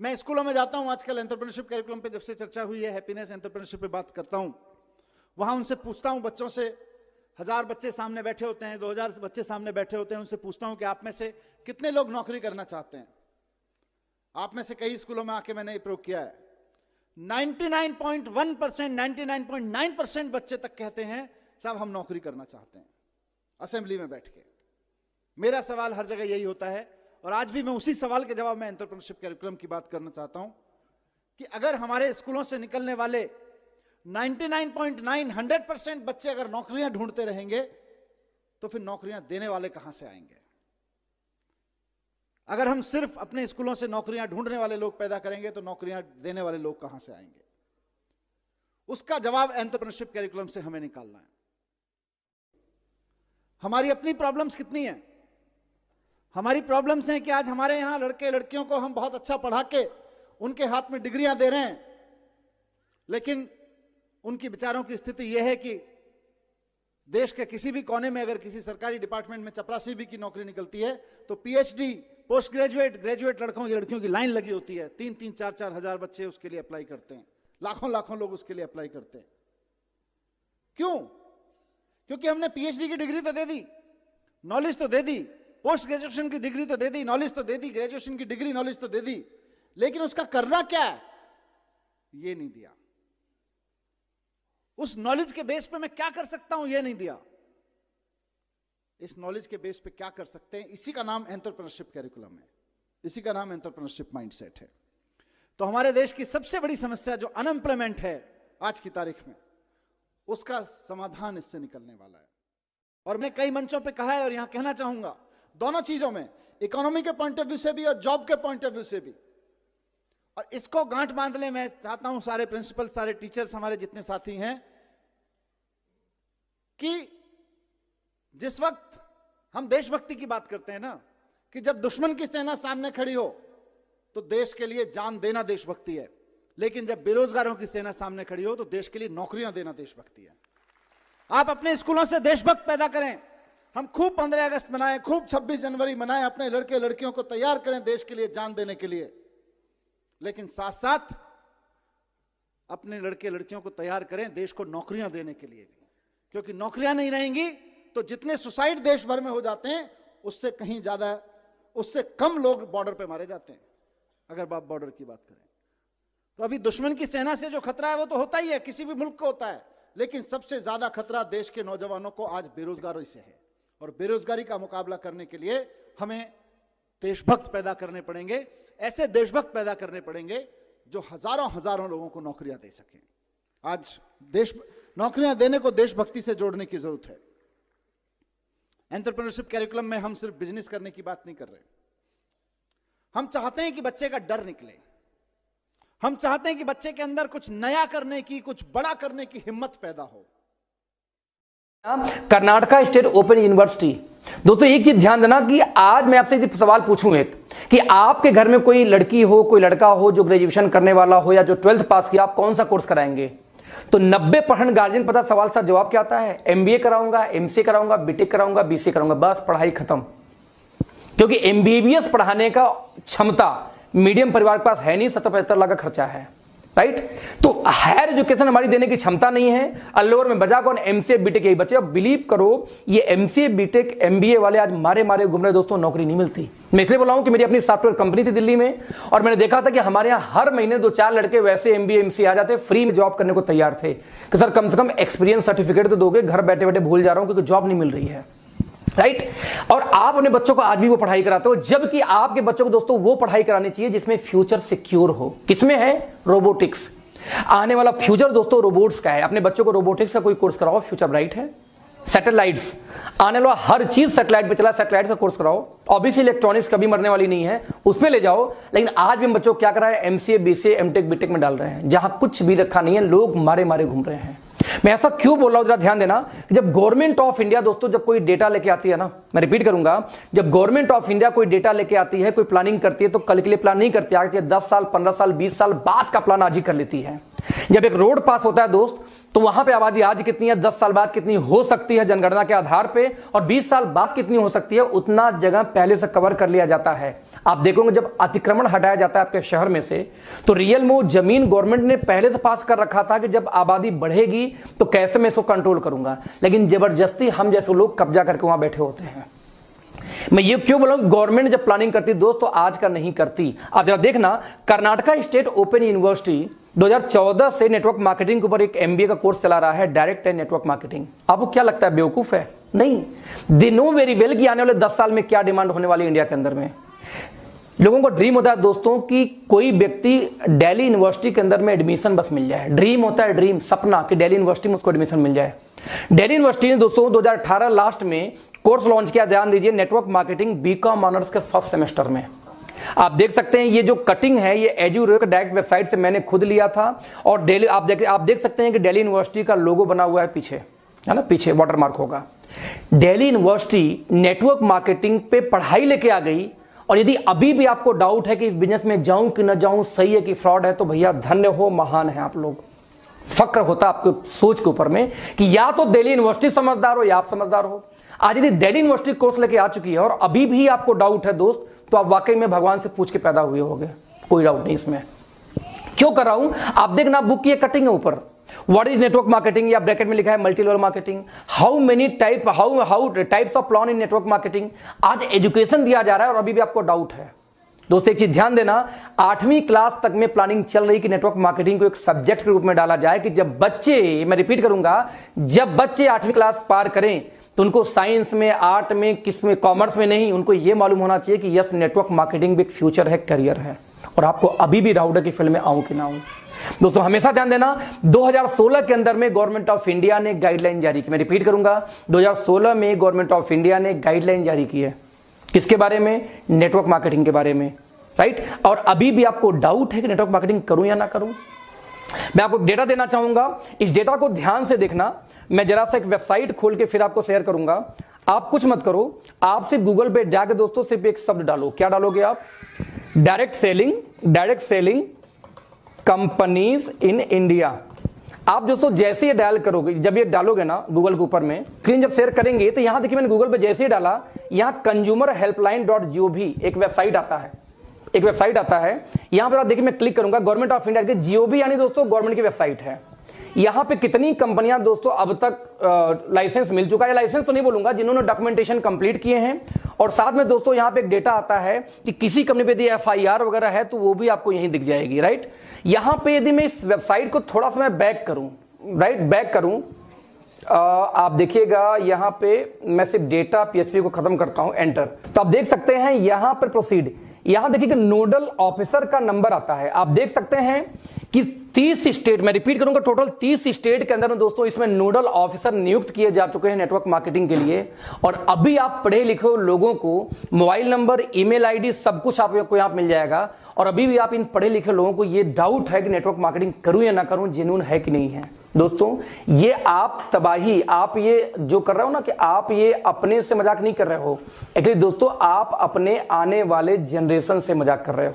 मैं स्कूलों में जाता हूं, आजकल एंटरप्रेन्योरशिप कैरिकुलम पे जब से चर्चा हुई है, हैप्पीनेस एंटरप्रेन्योरशिप पे बात करता हूं, वहां उनसे पूछता हूं, बच्चों से, 1000 बच्चे सामने बैठे होते हैं, 2000 बच्चे सामने बैठे होते हैं, उनसे पूछता हूं कि आप में से कितने लोग नौकरी करना चाहते हैं। आप में से कई स्कूलों में आके मैंने ये प्रयोग किया है, 99.1%, 99.9% बच्चे तक कहते हैं साहब हम नौकरी करना चाहते हैं, असेंबली में बैठ के। मेरा सवाल हर जगह यही होता है, और आज भी मैं उसी सवाल के जवाब में एंटरप्रेन्योरशिप कैरिकुलम की बात करना चाहता हूं कि अगर हमारे स्कूलों से निकलने वाले 99.9, 100% बच्चे अगर नौकरियां ढूंढते रहेंगे तो फिर नौकरियां देने वाले कहां से आएंगे? अगर हम सिर्फ अपने स्कूलों से नौकरियां ढूंढने वाले लोग पैदा करेंगे तो नौकरियां देने वाले लोग कहां से आएंगे? उसका जवाब एंटरप्रेन्योरशिप कैरिकुलम से हमें निकालना है। हमारी अपनी प्रॉब्लम्स कितनी हैं? हमारी प्रॉब्लम्स हैं कि आज हमारे यहां लड़के लड़कियों को हम बहुत अच्छा पढ़ा के उनके हाथ में डिग्रियां दे रहे हैं, लेकिन उनकी बेचारों की स्थिति यह है कि देश के किसी भी कोने में अगर किसी सरकारी डिपार्टमेंट में चपरासी भी की नौकरी निकलती है तो पीएचडी, पोस्ट ग्रेजुएट, ग्रेजुएट लड़कियों की लाइन लगी होती है। 3-3, 4-4 हजार बच्चे उसके लिए अप्लाई करते हैं, लाखों लोग उसके लिए अप्लाई करते हैं। क्यों? क्योंकि हमने पीएचडी की डिग्री तो दे दी, नॉलेज तो दे दी, पोस्ट ग्रेजुएशन की डिग्री तो दे दी, नॉलेज तो दे दी, ग्रेजुएशन की डिग्री, नॉलेज तो दे दी, लेकिन उसका करना क्या है ये नहीं दिया। उस नॉलेज के बेस पे मैं क्या कर सकता हूं ये नहीं दिया। इस नॉलेज के बेस पे क्या कर सकते हैं, इसी का नाम एंटरप्रेन्योरशिप कैरिकुलम है, इसी का नाम एंटरप्रेन्योरशिप माइंडसेट है। तो हमारे देश की सबसे बड़ी समस्या जो अनएम्प्लॉयमेंट है आज की तारीख में, उसका समाधान इससे निकलने वाला है। और मैं कई मंचों पे कहा है और यहां कहना चाहूंगा, दोनों चीजों में, इकोनॉमी के पॉइंट ऑफ व्यू से भी और जॉब के पॉइंट ऑफ व्यू से भी। और इसको गांठ बांधने मैं चाहता हूं सारे प्रिंसिपल, सारे टीचर्स, हमारे जितने साथी हैं, कि जिस वक्त हम देशभक्ति की बात करते हैं ना, कि जब दुश्मन की सेना सामने खड़ी हो तो देश के लिए जान देना देशभक्ति है, लेकिन जब बेरोजगारों की सेना सामने खड़ी हो तो देश के लिए नौकरियां देना देशभक्ति है। आप अपने स्कूलों से देशभक्त पैदा करें, हम खूब 15 अगस्त मनाएं, खूब 26 जनवरी मनाएं, अपने लड़के लड़कियों को तैयार करें देश के लिए जान देने के लिए, लेकिन साथ साथ अपने लड़के लड़कियों को तैयार करें देश को नौकरियां देने के लिए भी, क्योंकि नौकरियां नहीं रहेंगी तो जितने सुसाइड देश भर में हो जाते हैं उससे कहीं ज्यादा, उससे कम लोग बॉर्डर पे मारे जाते हैं। अगर आप बॉर्डर की बात करें तो अभी दुश्मन की सेना से जो खतरा है वो तो होता ही है, किसी भी मुल्क को होता है, लेकिन सबसे ज्यादा खतरा देश के नौजवानों को आज बेरोजगारी से है। और बेरोजगारी का मुकाबला करने के लिए हमें देशभक्त पैदा करने पड़ेंगे, ऐसे देशभक्त पैदा करने पड़ेंगे जो हजारों लोगों को नौकरियां दे सकें। आज देश नौकरियां देने को देशभक्ति से जोड़ने की जरूरत है। एंटरप्रेन्योरशिप कैरिकुलम में हम सिर्फ बिजनेस करने की बात नहीं कर रहे, हम चाहते हैं कि बच्चे का डर निकले, हम चाहते हैं कि बच्चे के अंदर कुछ नया करने की, कुछ बड़ा करने की हिम्मत पैदा हो। Karnataka state open university. दोस्तों एक चीज ध्यान देना कि आज मैं आपसे एक सवाल पूछूं, एक कि आपके घर में कोई लड़की हो, कोई लड़का हो जो ग्रेजुएशन करने वाला हो या जो 12th पास किया, आप कौन सा कोर्स कराएंगे? तो 90% गार्जियन पता सवाल सर जवाब क्या आता है? एमबीए कराऊंगा, एमसीए कराऊंगा, बीटेक कराऊंगा, बीसीए कराऊंगा, बस पढ़ाई खत्म। क्योंकि एमबीबीएस पढ़ाने का क्षमता मीडियम परिवार के पास है नहीं, 70-75 लाख का खर्चा है, राइट? तो हायर एजुकेशन हमारी देने की क्षमता नहीं है। अल्लोर में बजा कौन? एमसीए बीटेक यही बचे। अब बिलीव करो, ये एमसीए बीटेक एमबीए वाले आज मारे घूम रहे दोस्तों, नौकरी नहीं मिलती। मैं इसलिए बोला हूं कि मेरी अपनी सॉफ्टवेयर कंपनी थी दिल्ली में, और मैंने देखा था कि हमारे यहां हर महीने 2-4 लड़के वैसे एमबीए एमसीए आ जाते, फ्री में जॉब करने को तैयार थे कि सर कम से कम एक्सपीरियंस सर्टिफिकेट तो दोगे, घर बैठे बैठे भूल जा रहा हूं क्योंकि जॉब नहीं मिल रही है, राइट? और आप अपने बच्चों को आज भी वो पढ़ाई कराते हो, जबकि आपके बच्चों को दोस्तों वो पढ़ाई करानी चाहिए जिसमें फ्यूचर सिक्योर हो। किसमें है? रोबोटिक्स। आने वाला फ्यूचर दोस्तों रोबोट्स का है। अपने बच्चों को रोबोटिक्स का कोई कोर्स कराओ, फ्यूचर ब्राइट है। सैटेलाइट्स, आने वाला हर चीज सैटेलाइट पे चला, सैटेलाइट का कोर्स कराओ। ऑब्वियसली इलेक्ट्रॉनिक्स कभी मरने वाली नहीं है, उसमें ले जाओ। लेकिन आज भी बच्चों को क्या करा है? एमसीए बीसीए एमटेक बीटेक में डाल रहे हैं, जहां कुछ भी रखा नहीं है, लोग मारे घूम रहे हैं। मैं ऐसा क्यों बोल रहा हूं, जरा ध्यान देना। जब गवर्नमेंट ऑफ इंडिया दोस्तों जब कोई डेटा लेके आती है ना, मैं रिपीट करूंगा, जब गवर्नमेंट ऑफ इंडिया कोई डेटा लेके आती है, कोई प्लानिंग करती है, तो कल के लिए प्लान नहीं करती, आगे 10 साल 15 साल 20 साल बाद का प्लान आज ही कर लेती है। जब एक रोड पास होता है दोस्त, तो वहां पे आबादी आज कितनी है, 10 साल बाद कितनी हो सकती है जनगणना के आधार पे, और 20 साल बाद कितनी हो सकती है, उतना जगह पहले से कवर कर लिया जाता है। आप देखोगे जब अतिक्रमण हटाया जाता है आपके शहर में से, तो रियल में वो जमीन गवर्नमेंट ने पहले से पास कर रखा था कि जब आबादी बढ़ेगी तो कैसे मैं इसको कंट्रोल करूंगा, लेकिन जबरदस्ती हम जैसे लोग कब्जा करके वहां बैठे होते हैं। मैं ये क्यों बोला, गवर्नमेंट जब प्लानिंग करती दोस्तों आज का नहीं करती। आप जरा देखना, कर्नाटका स्टेट ओपन यूनिवर्सिटी 2014 से नेटवर्क मार्केटिंग के ऊपर एक एमबीए का कोर्स चला रहा है, डायरेक्ट एंड नेटवर्क मार्केटिंग। आपको क्या लगता है बेवकूफ है? नहीं, दे नो वेरी वेल कि आने वाले 10 साल में क्या डिमांड होने वाली इंडिया के अंदर में। लोगों को ड्रीम होता है दोस्तों कि कोई व्यक्ति दिल्ली यूनिवर्सिटी के अंदर में एडमिशन बस मिल जाए। ड्रीम होता है, ड्रीम, सपना कि दिल्ली यूनिवर्सिटी में उसको एडमिशन मिल जाए। दिल्ली यूनिवर्सिटी ने दोस्तों 2018 लास्ट में कोर्स लॉन्च किया, ध्यान दीजिए, नेटवर्क मार्केटिंग बीकॉम ऑनर्स के फर्स्ट सेमेस्टर में। आप देख सकते हैं ये जो कटिंग है ये एजुरेट डायरेक्ट वेबसाइट से मैंने खुद लिया था। और दिल्ली आप देख सकते हैं कि दिल्ली यूनिवर्सिटी का लोगो बना हुआ है पीछे, है ना, पीछे वाटरमार्क होगा। दिल्ली यूनिवर्सिटी नेटवर्क मार्केटिंग पे पढ़ाई लेके आ गई। और यदि अभी भी आपको डाउट है कि इस बिजनेस में जाऊं कि न जाऊं, सही है कि फ्रॉड है, तो भैया धन्य हो, महान है आप लोग। फक्र होता आपको सोच के ऊपर में कि या तो दिल्ली यूनिवर्सिटी समझदार हो या आप समझदार हो। आज यदि दिल्ली यूनिवर्सिटी कोर्स लेके आ चुकी है और अभी भी आपको डाउट है दोस्त, तो आप वाकई में भगवान से पूछ के पैदा हुए होंगे, कोई डाउट नहीं इसमें। क्यों कर रहा हूं आप देखना, बुक की कटिंग है ऊपर, व्हाट इज नेटवर्क मार्केटिंग, या ब्रैकेट में लिखा है multi level marketing, how many type how types of plan in network marketing. आज एजुकेशन दिया जा रहा है और अभी भी आपको डाउट है। दोस्तों एक चीज ध्यान देना, 8वीं क्लास तक में प्लानिंग चल रही कि नेटवर्क मार्केटिंग को एक सब्जेक्ट के रूप में डाला जाए कि जब बच्चे, मैं रिपीट करूंगा, जब बच्चे 8वीं क्लास पार करें तो उनको साइंस में, आर्ट में, किस में, कॉमर्स में नहीं, उनको यह मालूम होना चाहिए कि यस नेटवर्क मार्केटिंग भी एक फ्यूचर है, करियर है। और आपको अभी भी डाउट है कि फील्ड में आऊं कि ना आऊं। दोस्तों हमेशा ध्यान देना, 2016 के अंदर में गवर्नमेंट ऑफ इंडिया ने गाइडलाइन जारी की। मैं रिपीट करूंगा, 2016 में गवर्नमेंट ऑफ इंडिया ने गाइडलाइन जारी की है, किसके बारे में? नेटवर्क मार्केटिंग के बारे में, राइट। और अभी भी आपको डाउट है कि नेटवर्क मार्केटिंग करूं या ना करूं। मैं आपको डेटा देना चाहूंगा, इस डेटा को ध्यान से देखना। मैं जरा सा एक वेबसाइट खोल के फिर आपको शेयर करूंगा। आप कुछ मत करो, आप सिर्फ गूगल पे जाके दोस्तों सिर्फ एक शब्द डालो। क्या डालोगे आप? Direct selling companies in India. आप दोस्तों जैसे ही डायल करोगे, जब ये डालोगे ना गूगल के ऊपर में, स्क्रीन जब शेयर करेंगे तो यहां देखिए मैंने गूगल पे जैसे ही डाला, यहां consumerhelpline.gov एक वेबसाइट आता है, यहां पर आप देखिए मैं क्लिक करूंगा, गवर्नमेंट ऑफ इंडिया के GOV यानी दोस्तों गवर्नमेंट की वेबसाइट है। यहां पे कितनी कंपनियां दोस्तों अब तक लाइसेंस मिल चुका है, लाइसेंस तो नहीं बोलूंगा, जिन्होंने डॉक्यूमेंटेशन कंप्लीट किए हैं। और साथ में दोस्तों यहां पे एक डेटा आता है कि किसी कंपनी पे यदि FIR वगैरह है तो वो भी आपको यहीं दिख जाएगी, राइट। यहां पे यदि मैं इस वेबसाइट को थोड़ा सा मैं बैक करूं, राइट, बैक करूं, आप देखिएगा यहां पे मैं सिर्फ डेटा PHP को खत्म करता हूं, एंटर। तो आप देख सकते हैं यहां पर प्रोसीड, यहां देखिए नोडल ऑफिसर का नंबर आता है। आप देख सकते हैं कि 30 स्टेट, मैं रिपीट करूंगा, टोटल 30 स्टेट के अंदर दोस्तों इसमें नोडल ऑफिसर नियुक्त किए जा चुके हैं नेटवर्क मार्केटिंग के लिए। और अभी आप पढ़े लिखे लोगों को मोबाइल नंबर, ईमेल आईडी सब कुछ आपको यहां मिल जाएगा। और अभी भी आप इन पढ़े लिखे लोगों को ये डाउट है कि नेटवर्क मार्केटिंग करूं या ना करूं, जेन्युइन है कि नहीं है। दोस्तों ये आप तबाही, आप ये जो कर रहे हो ना कि आप ये अपने से मजाक नहीं कर रहे हो, एक्चुअली दोस्तों आप अपने आने वाले जनरेशन से मजाक कर रहे हो।